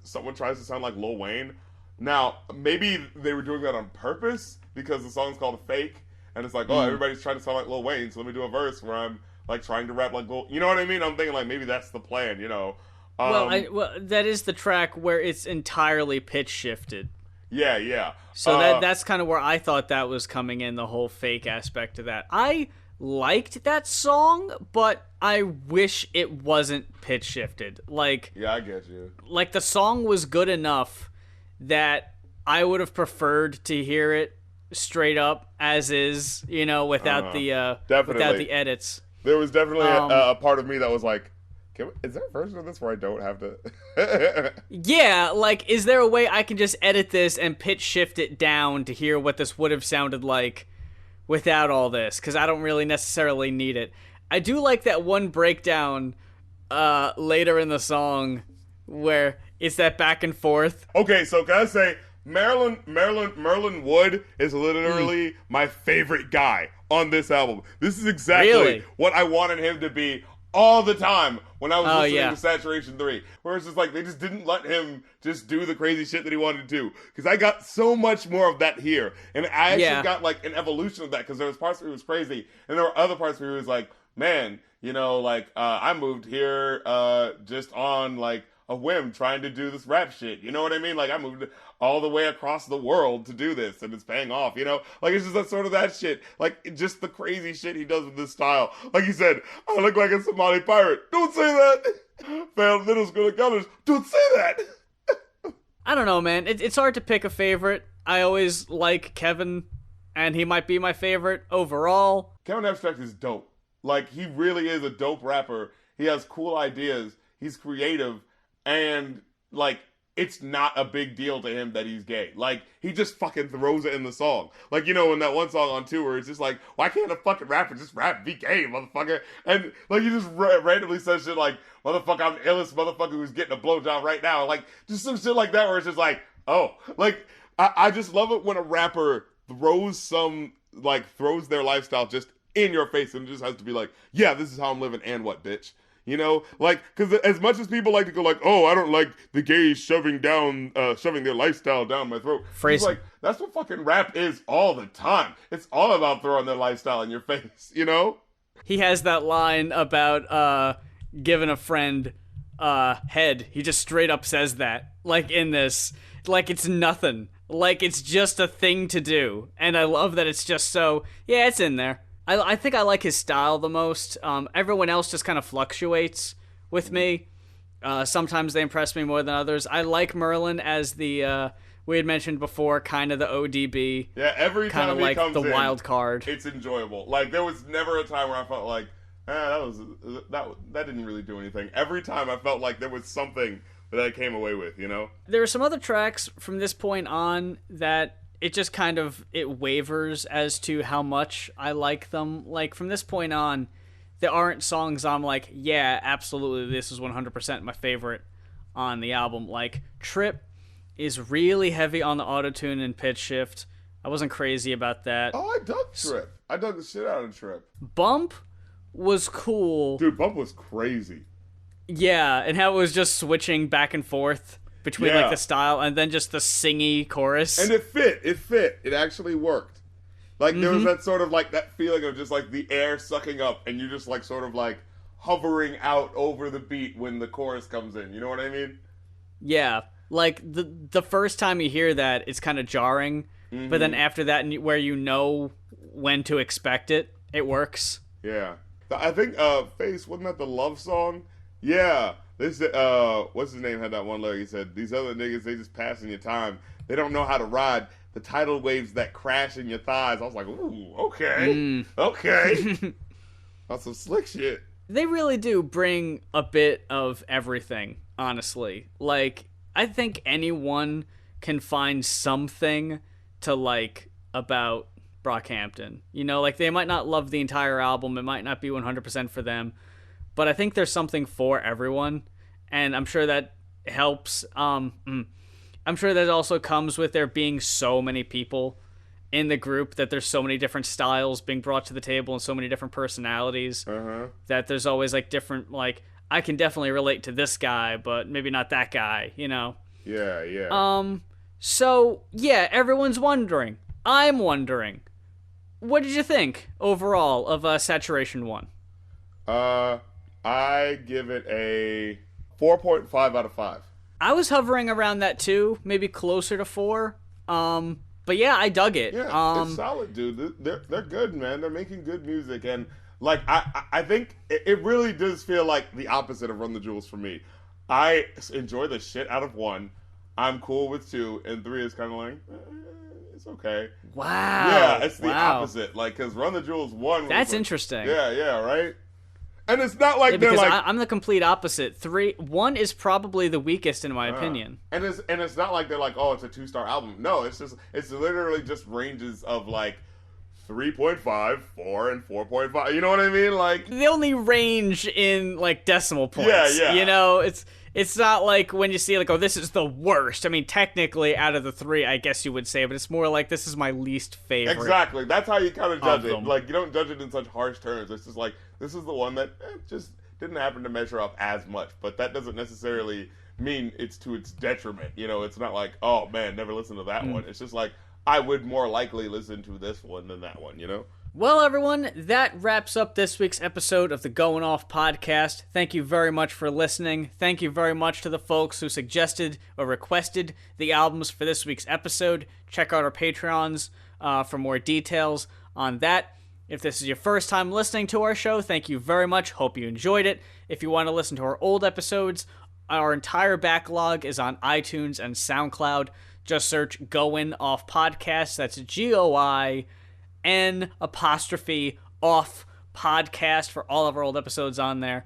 someone tries to sound like Lil Wayne. Now, maybe they were doing that on purpose because the song's called Fake, and it's like, oh, everybody's trying to sound like Lil Wayne, so let me do a verse where I'm like trying to rap like Lil. You know what I mean? I'm thinking like maybe that's the plan, you know. Well, that is the track where it's entirely pitch shifted. Yeah. So that's kind of where I thought that was coming in, the whole fake aspect of that. I liked that song, but I wish it wasn't pitch shifted. Like, yeah, I get you. Like, the song was good enough that I would have preferred to hear it straight up as is, without without the edits. There was definitely a part of me that was like, is there a version of this where I don't have to? Yeah, like, is there a way I can just edit this and pitch shift it down to hear what this would have sounded like without all this? Because I don't really necessarily need it. I do like that one breakdown later in the song where it's that back and forth. Okay, so can I say, Merlin Wood is literally my favorite guy on this album. This is exactly what I wanted him to be all the time when I was listening to Saturation 3. Where it's just like, they just didn't let him just do the crazy shit that he wanted to do. Because I got so much more of that here. And I actually got like an evolution of that, because there was parts where he was crazy, and there were other parts where he was like, man, I moved here just on like a whim, trying to do this rap shit. You know what I mean? Like, I moved all the way across the world to do this, and it's paying off, Like, it's just that sort of that shit. Like, just the crazy shit he does with this style. Like he said, I look like a Somali pirate. Don't say that. Failed middle school at college. Don't say that. I don't know, man. It's hard to pick a favorite. I always like Kevin, and he might be my favorite overall. Kevin Abstract is dope. Like, he really is a dope rapper. He has cool ideas. He's creative. And, like, it's not a big deal to him that he's gay. Like, he just fucking throws it in the song. Like, in that one song on tour, it's just like, why can't a fucking rapper just rap, be gay, motherfucker? And, like, he just randomly says shit like, motherfucker, I'm the illest motherfucker who's getting a blowjob right now. Like, just some shit like that where it's just like, oh. Like, I just love it when a rapper throws their lifestyle just in your face, and it just has to be like, yeah, this is how I'm living, and what, bitch? Like, because as much as people like to go like, oh, I don't like the gays shoving their lifestyle down my throat. It's like, that's what fucking rap is all the time. It's all about throwing their lifestyle in your face, He has that line about giving a friend head. He just straight up says that, like, in this. Like, it's nothing. Like, it's just a thing to do. And I love that it's just so, yeah, it's in there. I think I like his style the most. Everyone else just kind of fluctuates with me. Sometimes they impress me more than others. I like Merlin as the, we had mentioned before, kind of the ODB. Yeah, every time he like comes the in, wild card. It's enjoyable. Like, there was never a time where I felt like, that didn't really do anything. Every time I felt like there was something that I came away with, There are some other tracks from this point on that it just kind of, it wavers as to how much I like them. Like, from this point on, there aren't songs I'm like, yeah, absolutely, this is 100% my favorite on the album. Like, Trip is really heavy on the autotune and pitch shift. I wasn't crazy about that. Oh, I dug Trip. I dug the shit out of Trip. Bump was cool. Dude, Bump was crazy. Yeah, and how it was just switching back and forth between like the style and then just the singy chorus. And it fit. It actually worked. Like, there was that sort of like that feeling of just like the air sucking up and you just like sort of like hovering out over the beat when the chorus comes in. You know what I mean? Yeah. Like, the first time you hear that, it's kind of jarring. But then after that, where you know when to expect it, it works. Yeah. I think Face, wasn't that the love song? Yeah. This what's his name had that one lyric. He said, these other niggas, they just passing your time. They don't know how to ride the tidal waves that crash in your thighs. I was like, ooh, okay. Okay. That's some slick shit. They really do bring a bit of everything, honestly. Like, I think anyone can find something to like about Brockhampton. Like, they might not love the entire album. It might not be 100% for them. But I think there's something for everyone, and I'm sure that helps. I'm sure that also comes with there being so many people in the group, that there's so many different styles being brought to the table and so many different personalities, that there's always, like, different, like, I can definitely relate to this guy, but maybe not that guy, Yeah. So, yeah, everyone's wondering. I'm wondering. What did you think, overall, of Saturation 1? I give it a 4.5 out of 5. I was hovering around that too, maybe closer to 4. But yeah, I dug it. Yeah, it's solid, dude. They're good, man. They're making good music, and like I think it really does feel like the opposite of Run the Jewels for me. I enjoy the shit out of 1. I'm cool with 2, and 3 is kind of like it's okay. Wow. Yeah, it's the opposite. Like, because Run the Jewels 1. That's like, interesting. Yeah, right. And it's not like they're because like I'm the complete opposite. 1 is probably the weakest in my opinion. And it's not like they're like, oh, it's a 2-star album. No, it's literally just ranges of like 3.5, 4, and 4.5. You know what I mean? Like, They only range in like decimal points. Yeah. You know, it's not like when you see like, oh, this is the worst. I mean, technically, out of the 3, I guess you would say, but it's more like this is my least favorite. Exactly. That's how you kind of judge it. them. Like, you don't judge it in such harsh terms. It's just like, this is the one that just didn't happen to measure up as much. But that doesn't necessarily mean it's to its detriment. You know, it's not like, oh, man, never listen to that one. It's just like, I would more likely listen to this one than that one, you know? Well, everyone, that wraps up this week's episode of the Going Off podcast. Thank you very much for listening. Thank you very much to the folks who suggested or requested the albums for this week's episode. Check out our Patreons for more details on that. If this is your first time listening to our show, thank you very much. Hope you enjoyed it. If you want to listen to our old episodes, our entire backlog is on iTunes and SoundCloud. Just search Going Off Podcast. That's GOIN'_off podcast for all of our old episodes on there.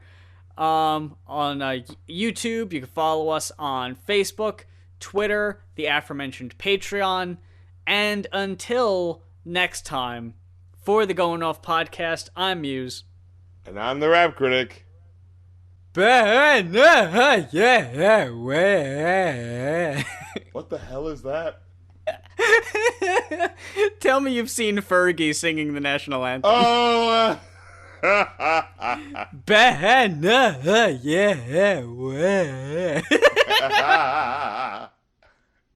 On YouTube, you can follow us on Facebook, Twitter, the aforementioned Patreon. And until next time, for the Going Off podcast, I'm Muse. And I'm the rap critic. What the hell is that? Tell me you've seen Fergie singing the national anthem. Oh! Yeah.